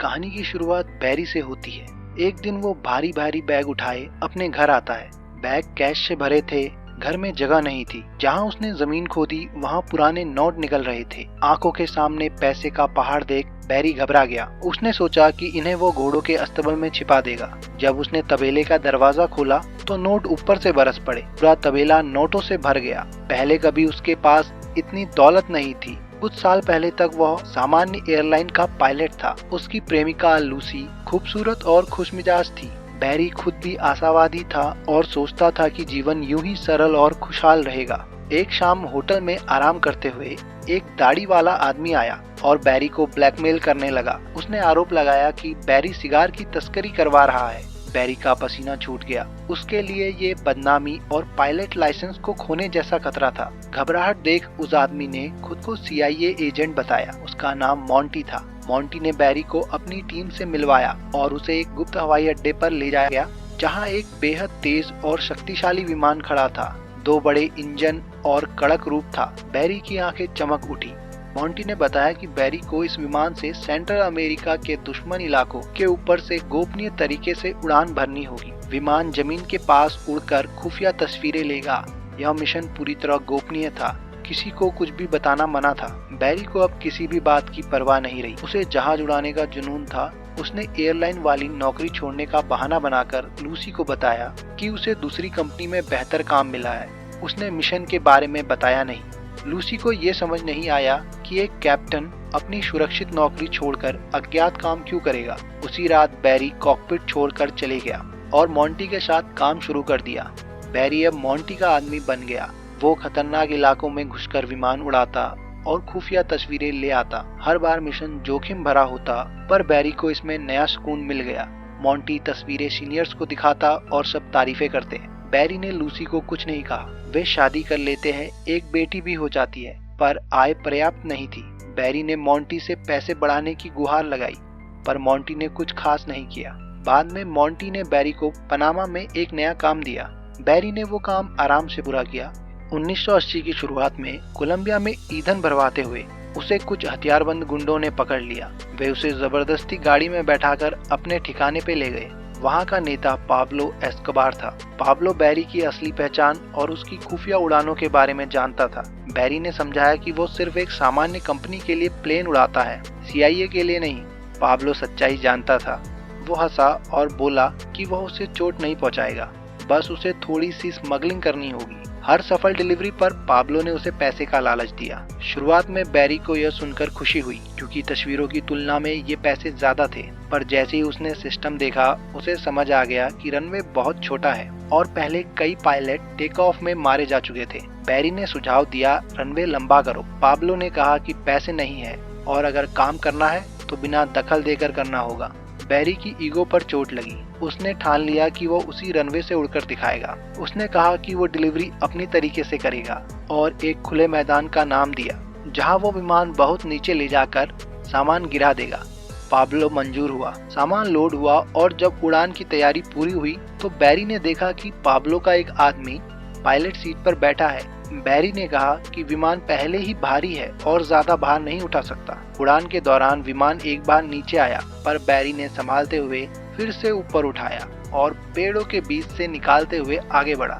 कहानी की शुरुआत बैरी से होती है। एक दिन वो भारी भारी बैग उठाए अपने घर आता है। बैग कैश से भरे थे। घर में जगह नहीं थी। जहाँ उसने जमीन खोदी वहाँ पुराने नोट निकल रहे थे। आंखों के सामने पैसे का पहाड़ देख बैरी घबरा गया। उसने सोचा कि इन्हें वो घोड़ों के अस्तबल में छिपा देगा। जब उसने तबेले का दरवाजा खोला तो नोट ऊपर से बरस पड़े। पूरा तबेला नोटों से भर गया। पहले कभी उसके पास इतनी दौलत नहीं थी। कुछ साल पहले तक वह सामान्य एयरलाइन का पायलट था। उसकी प्रेमिका लूसी खूबसूरत और खुशमिजाज थी। बैरी खुद भी आशावादी था और सोचता था कि जीवन यूं ही सरल और खुशहाल रहेगा। एक शाम होटल में आराम करते हुए एक दाढ़ी वाला आदमी आया और बैरी को ब्लैकमेल करने लगा। उसने आरोप लगाया कि बैरी सिगार की तस्करी करवा रहा है। बैरी का पसीना छूट गया। उसके लिए ये बदनामी और पायलट लाइसेंस को खोने जैसा खतरा था। घबराहट देख उस आदमी ने खुद को CIA एजेंट बताया। उसका नाम मोंटी था। मोंटी ने बैरी को अपनी टीम से मिलवाया और उसे एक गुप्त हवाई अड्डे पर ले जाया गया, जहां एक बेहद तेज और शक्तिशाली विमान खड़ा था। 2 बड़े इंजन और कड़क रूप था। बैरी की आंखें चमक उठी। मोंटी ने बताया कि बैरी को इस विमान से सेंट्रल अमेरिका के दुश्मन इलाकों के ऊपर से गोपनीय तरीके से उड़ान भरनी होगी। विमान जमीन के पास उड़कर खुफिया तस्वीरें लेगा। यह मिशन पूरी तरह गोपनीय था। किसी को कुछ भी बताना मना था। बैरी को अब किसी भी बात की परवाह नहीं रही। उसे जहाज उड़ाने का जुनून था। उसने एयरलाइन वाली नौकरी छोड़ने का बहाना बनाकर लूसी को बताया कि उसे दूसरी कंपनी में बेहतर काम मिला है। उसने मिशन के बारे में बताया नहीं। लूसी को ये समझ नहीं आया कि एक कैप्टन अपनी सुरक्षित नौकरी छोड़कर अज्ञात काम क्यों करेगा। उसी रात बैरी कॉकपिट छोड़कर चले गया और मोंटी के साथ काम शुरू कर दिया। बैरी अब मोंटी का आदमी बन गया। वो खतरनाक इलाकों में घुसकर विमान उड़ाता और खुफिया तस्वीरें ले आता। हर बार मिशन जोखिम भरा होता, पर बैरी को इसमें नया सुकून मिल गया। मोंटी तस्वीरें सीनियर्स को दिखाता और सब तारीफें करते। बैरी ने लूसी को कुछ नहीं कहा। वे शादी कर लेते हैं। एक बेटी भी हो जाती है, पर आय पर्याप्त नहीं थी। बैरी ने मोंटी से पैसे बढ़ाने की गुहार लगाई, पर मोंटी ने कुछ खास नहीं किया। बाद में मोंटी ने बैरी को पनामा में एक नया काम दिया। बैरी ने वो काम आराम से पूरा किया। 1980 की शुरुआत में कोलंबिया में ईंधन भरवाते हुए उसे कुछ हथियारबंद गुंडों ने पकड़ लिया। वे उसे जबरदस्ती गाड़ी में बैठाकर अपने ठिकाने पे ले गए। वहाँ का नेता पाब्लो एस्कोबार था। पाब्लो बैरी की असली पहचान और उसकी खुफिया उड़ानों के बारे में जानता था। बैरी ने समझाया कि वो सिर्फ एक सामान्य कंपनी के लिए प्लेन उड़ाता है, CIA के लिए नहीं। पाब्लो सच्चाई जानता था। वो हंसा और बोला कि वह उसे चोट नहीं पहुंचाएगा, बस उसे थोड़ी सी स्मगलिंग करनी होगी। हर सफल डिलीवरी पर पाब्लो ने उसे पैसे का लालच दिया। शुरुआत में बैरी को यह सुनकर खुशी हुई, क्योंकि तस्वीरों की तुलना में ये पैसे ज्यादा थे। पर जैसे ही उसने सिस्टम देखा, उसे समझ आ गया कि रनवे बहुत छोटा है और पहले कई पायलट टेक ऑफ में मारे जा चुके थे। बैरी ने सुझाव दिया, रनवे लंबा करो। पाब्लो ने कहा कि पैसे नहीं है और अगर काम करना है तो बिना दखल देकर करना होगा। बैरी की ईगो पर चोट लगी। उसने ठान लिया कि वो उसी रनवे से उड़कर दिखाएगा। उसने कहा कि वो डिलीवरी अपनी तरीके से करेगा और एक खुले मैदान का नाम दिया, जहां वो विमान बहुत नीचे ले जाकर सामान गिरा देगा। पाब्लो मंजूर हुआ। सामान लोड हुआ और जब उड़ान की तैयारी पूरी हुई तो बैरी ने देखा कि पाब्लो का एक आदमी पायलट सीट पर बैठा है। बैरी ने कहा कि विमान पहले ही भारी है और ज्यादा भार नहीं उठा सकता। उड़ान के दौरान विमान एक बार नीचे आया, पर बैरी ने संभालते हुए फिर से ऊपर उठाया और पेड़ों के बीच से निकालते हुए आगे बढ़ा।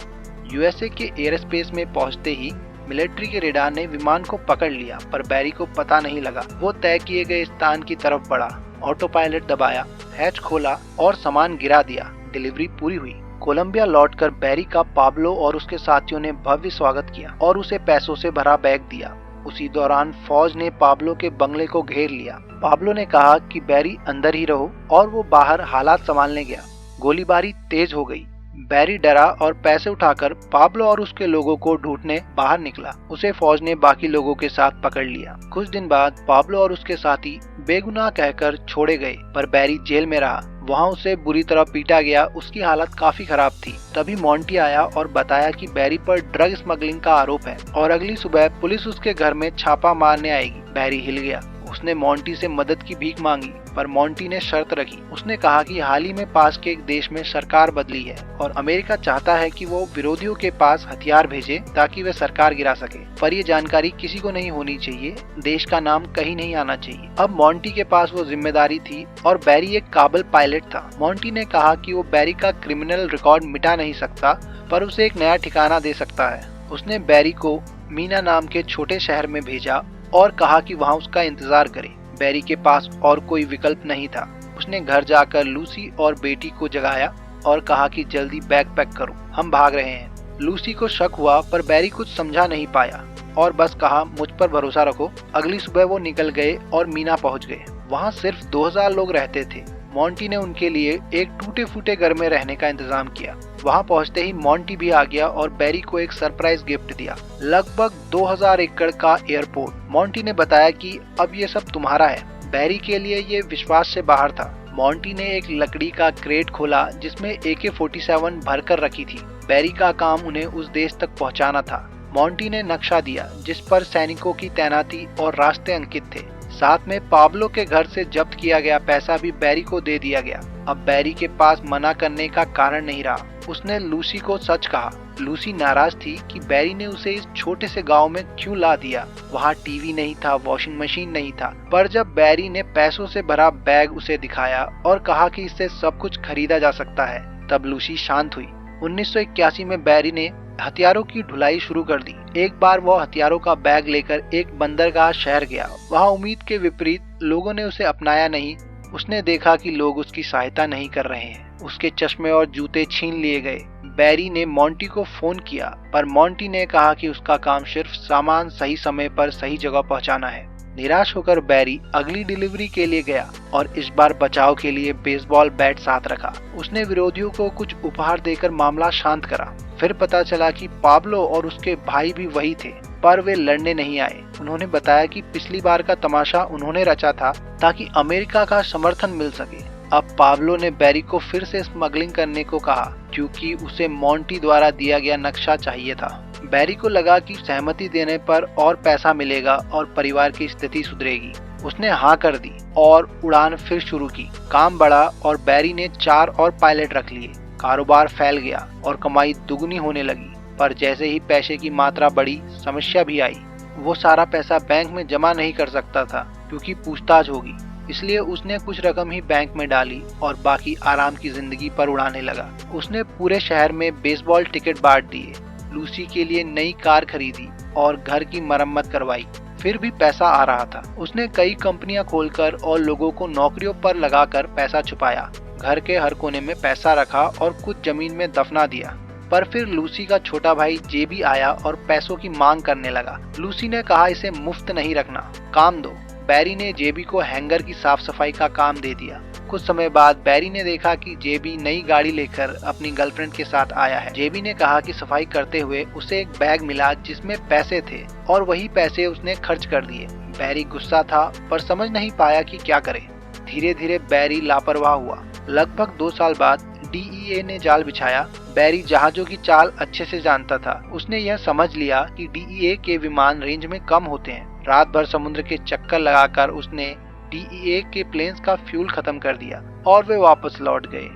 USA के एयर स्पेस में पहुंचते ही मिलिट्री के रेडार ने विमान को पकड़ लिया, पर बैरी को पता नहीं लगा। वो तय किए गए स्थान की तरफ बढ़ा, ऑटो पायलट दबाया, हैच खोला और सामान गिरा दिया। डिलीवरी पूरी हुई। कोलंबिया लौटकर बैरी का पाब्लो और उसके साथियों ने भव्य स्वागत किया और उसे पैसों से भरा बैग दिया। उसी दौरान फौज ने पाब्लो के बंगले को घेर लिया। पाब्लो ने कहा कि बैरी अंदर ही रहो और वो बाहर हालात संभालने गया। गोलीबारी तेज हो गई। बैरी डरा और पैसे उठाकर पाब्लो और उसके लोगों को ढूंढने बाहर निकला। उसे फौज ने बाकी लोगों के साथ पकड़ लिया। कुछ दिन बाद पाब्लो और उसके साथी बेगुनाह कहकर छोड़े गए, पर बैरी जेल में रहा। वहाँ उसे बुरी तरह पीटा गया। उसकी हालत काफी खराब थी। तभी मोंटी आया और बताया कि बैरी पर ड्रग स्मगलिंग का आरोप है और अगली सुबह पुलिस उसके घर में छापा मारने आएगी। बैरी हिल गया। उसने मोंटी से मदद की भीख मांगी, पर मोंटी ने शर्त रखी। उसने कहा कि हाल ही में पास के एक देश में सरकार बदली है और अमेरिका चाहता है कि वो विरोधियों के पास हथियार भेजे ताकि वे सरकार गिरा सके, पर ये जानकारी किसी को नहीं होनी चाहिए, देश का नाम कहीं नहीं आना चाहिए। अब मोंटी के पास वो जिम्मेदारी थी और बैरी एक काबिल पायलट था। मोंटी ने कहा कि वो बैरी का क्रिमिनल रिकॉर्ड मिटा नहीं सकता, पर उसे एक नया ठिकाना दे सकता है। उसने बैरी को मीना नाम के छोटे शहर में भेजा और कहा कि वहाँ उसका इंतजार करे। बैरी के पास और कोई विकल्प नहीं था। उसने घर जाकर लूसी और बेटी को जगाया और कहा कि जल्दी बैग पैक करो, हम भाग रहे हैं। लूसी को शक हुआ पर बैरी कुछ समझा नहीं पाया और बस कहा मुझ पर भरोसा रखो। अगली सुबह वो निकल गए और मीना पहुंच गए। वहाँ सिर्फ 2000 लोग रहते थे। मोंटी ने उनके लिए एक टूटे फूटे घर में रहने का इंतजाम किया। वहां पहुंचते ही मोंटी भी आ गया और बैरी को एक सरप्राइज गिफ्ट दिया, लगभग 2000 एकड़ का एयरपोर्ट। मोंटी ने बताया कि अब ये सब तुम्हारा है। बैरी के लिए ये विश्वास से बाहर था। मोंटी ने एक लकड़ी का क्रेट खोला जिसमें AK-47 भरकर रखी थी। बैरी का काम उन्हें उस देश तक पहुंचाना था। मोंटी ने नक्शा दिया जिस पर सैनिकों की तैनाती और रास्ते अंकित थे। साथ में पाब्लो के घर से जब्त किया गया पैसा भी बैरी को दे दिया गया। अब बैरी के पास मना करने का कारण नहीं रहा। उसने लूसी को सच कहा। लूसी नाराज थी कि बैरी ने उसे इस छोटे से गांव में क्यों ला दिया। वहाँ टीवी नहीं था, वॉशिंग मशीन नहीं था। पर जब बैरी ने पैसों से भरा बैग उसे दिखाया और कहा कि इससे सब कुछ खरीदा जा सकता है, तब लूसी शांत हुई। 1981 में बैरी ने हथियारों की ढुलाई शुरू कर दी। एक बार वह हथियारों का बैग लेकर एक बंदरगाह शहर गया। वहाँ उम्मीद के विपरीत लोगों ने उसे अपनाया नहीं। उसने देखा कि लोग उसकी सहायता नहीं कर रहे हैं। उसके चश्मे और जूते छीन लिए गए। बैरी ने मोंटी को फोन किया, पर मोंटी ने कहा कि उसका काम सिर्फ सामान सही समय पर सही जगह पहुंचाना है। निराश होकर बैरी अगली डिलीवरी के लिए गया और इस बार बचाव के लिए बेसबॉल बैट साथ रखा। उसने विरोधियों को कुछ उपहार देकर मामला शांत करा। फिर पता चला कि पाब्लो और उसके भाई भी वही थे, पर वे लड़ने नहीं आए। उन्होंने बताया कि पिछली बार का तमाशा उन्होंने रचा था ताकि अमेरिका का समर्थन मिल सके। अब पाब्लो ने बैरी को फिर से स्मगलिंग करने को कहा क्योंकि उसे मोंटी द्वारा दिया गया नक्शा चाहिए था। बैरी को लगा कि सहमति देने पर और पैसा मिलेगा और परिवार की स्थिति सुधरेगी। उसने हाँ कर दी और उड़ान फिर शुरू की। काम बढ़ा और बैरी ने 4 और पायलट रख लिए। कारोबार फैल गया और कमाई दुगनी होने लगी। पर जैसे ही पैसे की मात्रा बढ़ी, समस्या भी आई। वो सारा पैसा बैंक में जमा नहीं कर सकता था क्योंकि पूछताछ होगी। इसलिए उसने कुछ रकम ही बैंक में डाली और बाकी आराम की जिंदगी पर उड़ाने लगा। उसने पूरे शहर में बेसबॉल टिकट बांट दिए, लूसी के लिए नई कार खरीदी और घर की मरम्मत करवाई। फिर भी पैसा आ रहा था। उसने कई कंपनियां खोलकर और लोगों को नौकरियों पर लगाकर पैसा छुपाया। घर के हर कोने में पैसा रखा और कुछ जमीन में दफना दिया। पर फिर लूसी का छोटा भाई जेबी आया और पैसों की मांग करने लगा। लूसी ने कहा इसे मुफ्त नहीं रखना, काम दो। बैरी ने जेबी को हैंगर की साफ सफाई का काम दे दिया। कुछ समय बाद बैरी ने देखा कि जेबी नई गाड़ी लेकर अपनी गर्लफ्रेंड के साथ आया है। जेबी ने कहा कि सफाई करते हुए उसे एक बैग मिला जिसमें पैसे थे और वही पैसे उसने खर्च कर दिए। बैरी गुस्सा था पर समझ नहीं पाया कि क्या करे। धीरे धीरे बैरी लापरवाह हुआ। लगभग 2 साल बाद DEA ने जाल बिछाया। बैरी जहाजों की चाल अच्छे से जानता था। उसने यह समझ लिया कि DEA के विमान रेंज में कम होते हैं। रात भर समुद्र के चक्कर लगाकर उसने DEA के प्लेन्स का फ्यूल खत्म कर दिया और वे वापस लौट गए।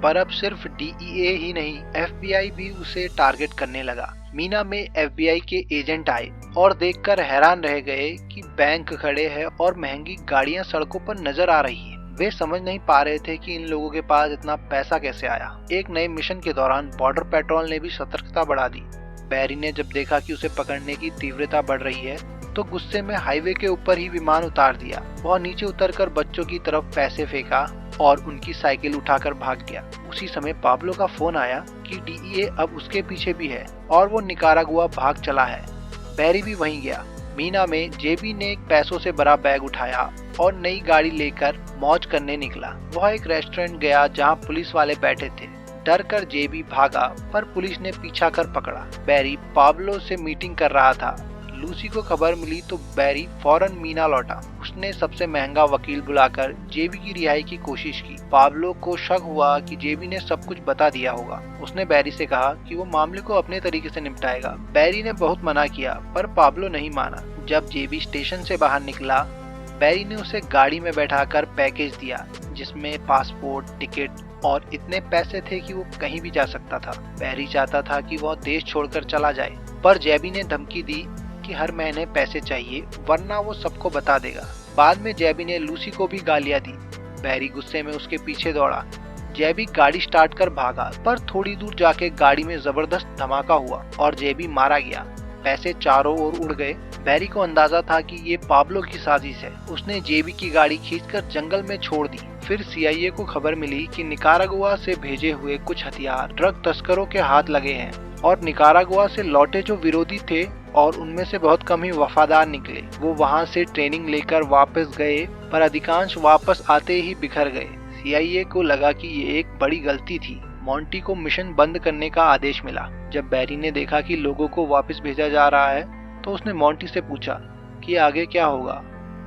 पर अब सिर्फ DEA ही नहीं, FBI भी उसे टारगेट करने लगा। मीना में FBI के एजेंट आए और देखकर हैरान रह गए कि बैंक खड़े हैं और महंगी गाड़ियां सड़कों पर नजर आ रही हैं। वे समझ नहीं पा रहे थे कि इन लोगों के पास इतना पैसा कैसे आया। एक नए मिशन के दौरान बॉर्डर पेट्रोल ने भी सतर्कता बढ़ा दी। बैरी ने जब देखा कि उसे पकड़ने की तीव्रता बढ़ रही है तो गुस्से में हाईवे के ऊपर ही विमान उतार दिया। वह नीचे उतरकर बच्चों की तरफ पैसे फेंका और उनकी साइकिल उठाकर भाग गया। उसी समय पाब्लो का फोन आया कि DEA अब उसके पीछे भी है और वो निकारागुआ भाग चला है। बैरी भी वहीं गया। मीना में जेबी ने एक पैसों से भरा बैग उठाया और नई गाड़ी लेकर मौज करने निकला। वह एक रेस्टोरेंट गया जहां पुलिस वाले बैठे थे। डर कर जेबी भागा पर पुलिस ने पीछा कर पकड़ा। बैरी पाब्लो से मीटिंग कर रहा था। लूसी को खबर मिली तो बैरी फौरन मीना लौटा। उसने सबसे महंगा वकील बुलाकर जेबी की रिहाई की कोशिश की। पाब्लो को शक हुआ कि जेबी ने सब कुछ बता दिया होगा। उसने बैरी से कहा कि वो मामले को अपने तरीके से निपटाएगा। बैरी ने बहुत मना किया पर पाब्लो नहीं माना। जब जेबी स्टेशन से बाहर निकला बैरी ने उसे गाड़ी में बैठाकर पैकेज दिया जिसमें पासपोर्ट, टिकट और इतने पैसे थे कि वो कहीं भी जा सकता था। बैरी चाहता था कि वह देश छोड़कर चला जाए, पर जेबी ने धमकी दी कि हर महीने पैसे चाहिए वरना वो सबको बता देगा। बाद में जेबी ने लूसी को भी गालियां दी। बैरी गुस्से में उसके पीछे दौड़ा। जेबी गाड़ी स्टार्ट कर भागा, पर थोड़ी दूर जाके गाड़ी में जबरदस्त धमाका हुआ और जेबी मारा गया। पैसे चारों ओर उड़ गए। बैरी को अंदाजा था कि ये पाब्लो की साजिश है। उसने जेबी की गाड़ी खींचकर जंगल में छोड़ दी। फिर सीआईए को खबर मिली कि निकारागुआ से भेजे हुए कुछ हथियार ड्रग तस्करों के हाथ लगे हैं और निकारागुआ से लौटे जो विरोधी थे और उनमें से बहुत कम ही वफादार निकले, वो वहां से ट्रेनिंग लेकर वापस गए, पर अधिकांश वापस आते ही बिखर गए। सीआईए को लगा कि ये एक बड़ी गलती थी। मॉन्टी को मिशन बंद करने का आदेश मिला। जब बैरी ने देखा कि लोगों को वापस भेजा जा रहा है तो उसने मॉन्टी से पूछा कि आगे क्या होगा।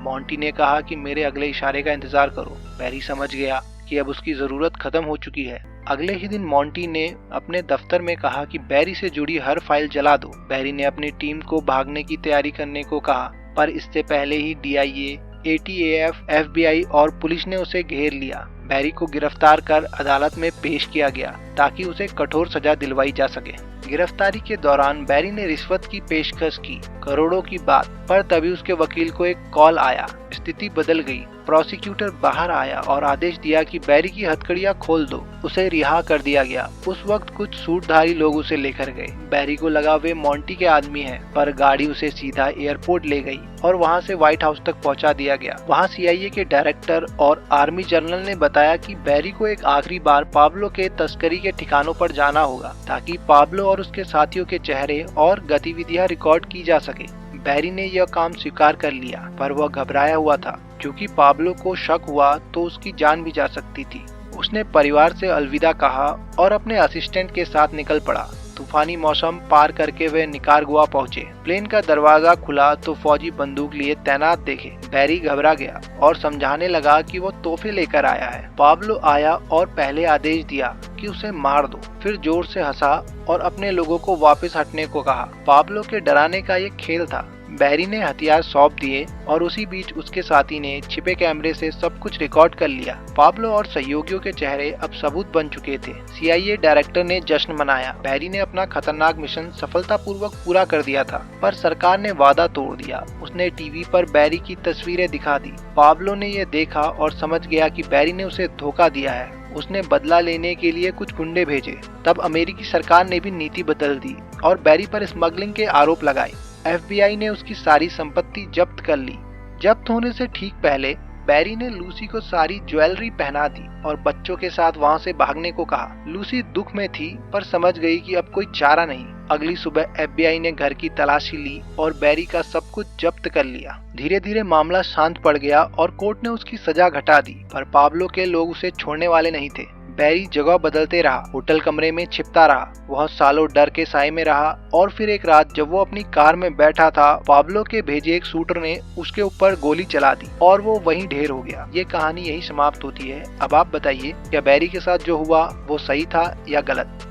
मॉन्टी ने कहा कि मेरे अगले इशारे का इंतजार करो। बैरी समझ गया कि अब उसकी जरूरत खत्म हो चुकी है। अगले ही दिन मॉन्टी ने अपने दफ्तर में कहा कि बैरी से जुड़ी हर फाइल जला दो। बैरी ने अपनी टीम को भागने की तैयारी करने को कहा, पर इससे पहले ही डीआईए, एटीएएफ, एफबीआई और पुलिस ने उसे घेर लिया। बैरी को गिरफ्तार कर अदालत में पेश किया गया ताकि उसे कठोर सजा दिलवाई जा सके। गिरफ्तारी के दौरान बैरी ने रिश्वत की पेशकश की, करोड़ों की बात, पर तभी उसके वकील को एक कॉल आया। स्थिति बदल गई। प्रोसिक्यूटर बाहर आया और आदेश दिया कि बैरी की हथकड़ियां खोल दो। उसे रिहा कर दिया गया। उस वक्त कुछ सूटधारी लोग उसे लेकर गए। बैरी को लगा वे मॉन्टी के आदमी हैं, पर गाड़ी उसे सीधा एयरपोर्ट ले गई और वहां से व्हाइट हाउस तक पहुंचा दिया गया। वहां सीआईए के डायरेक्टर और आर्मी जनरल ने बताया कि बैरी को एक आखिरी बार पाब्लो के तस्करी के ठिकानों पर जाना होगा ताकि पाब्लो और उसके साथियों के चेहरे और गतिविधियां रिकॉर्ड की जा सके। बैरी ने यह काम स्वीकार कर लिया, पर वह घबराया हुआ था क्योंकि पाब्लो को शक हुआ तो उसकी जान भी जा सकती थी। उसने परिवार से अलविदा कहा और अपने असिस्टेंट के साथ निकल पड़ा। तूफानी मौसम पार करके वे निकारागुआ पहुंचे। प्लेन का दरवाजा खुला तो फौजी बंदूक लिए तैनात देखे। बैरी घबरा गया और समझाने लगा कि वो तोहफे लेकर आया है। पाब्लो आया और पहले आदेश दिया कि उसे मार दो, फिर जोर से हंसा और अपने लोगों को वापस हटने को कहा। पाब्लो के डराने का ये खेल था। बैरी ने हथियार सौंप दिए और उसी बीच उसके साथी ने छिपे कैमरे से सब कुछ रिकॉर्ड कर लिया। पाब्लो और सहयोगियों के चेहरे अब सबूत बन चुके थे। सीआईए डायरेक्टर ने जश्न मनाया। बैरी ने अपना खतरनाक मिशन सफलतापूर्वक पूरा कर दिया था, पर सरकार ने वादा तोड़ दिया। उसने टीवी पर बैरी की तस्वीरें दिखा दी। पाब्लो ने यह देखा और समझ गया कि बैरी ने उसे धोखा दिया है। उसने बदला लेने के लिए कुछ गुंडे भेजे। तब अमेरिकी सरकार ने भी नीति बदल दी और बैरी पर स्मगलिंग के आरोप लगाए। एफबीआई ने उसकी सारी संपत्ति जब्त कर ली। जब्त होने से ठीक पहले बैरी ने लूसी को सारी ज्वेलरी पहना दी और बच्चों के साथ वहां से भागने को कहा। लूसी दुख में थी, पर समझ गई कि अब कोई चारा नहीं। अगली सुबह एफबीआई ने घर की तलाशी ली और बैरी का सब कुछ जब्त कर लिया। धीरे धीरे मामला शांत पड़ गया और कोर्ट ने उसकी सजा घटा दी, पर पाब्लो के लोग उसे छोड़ने वाले नहीं थे। बैरी जगह बदलते रहा, होटल कमरे में छिपता रहा, वह सालों डर के साए में रहा और फिर एक रात जब वो अपनी कार में बैठा था, पाब्लो के भेजे एक शूटर ने उसके ऊपर गोली चला दी और वो वहीं ढेर हो गया। ये कहानी यही समाप्त होती है। अब आप बताइए, क्या बैरी के साथ जो हुआ वो सही था या गलत?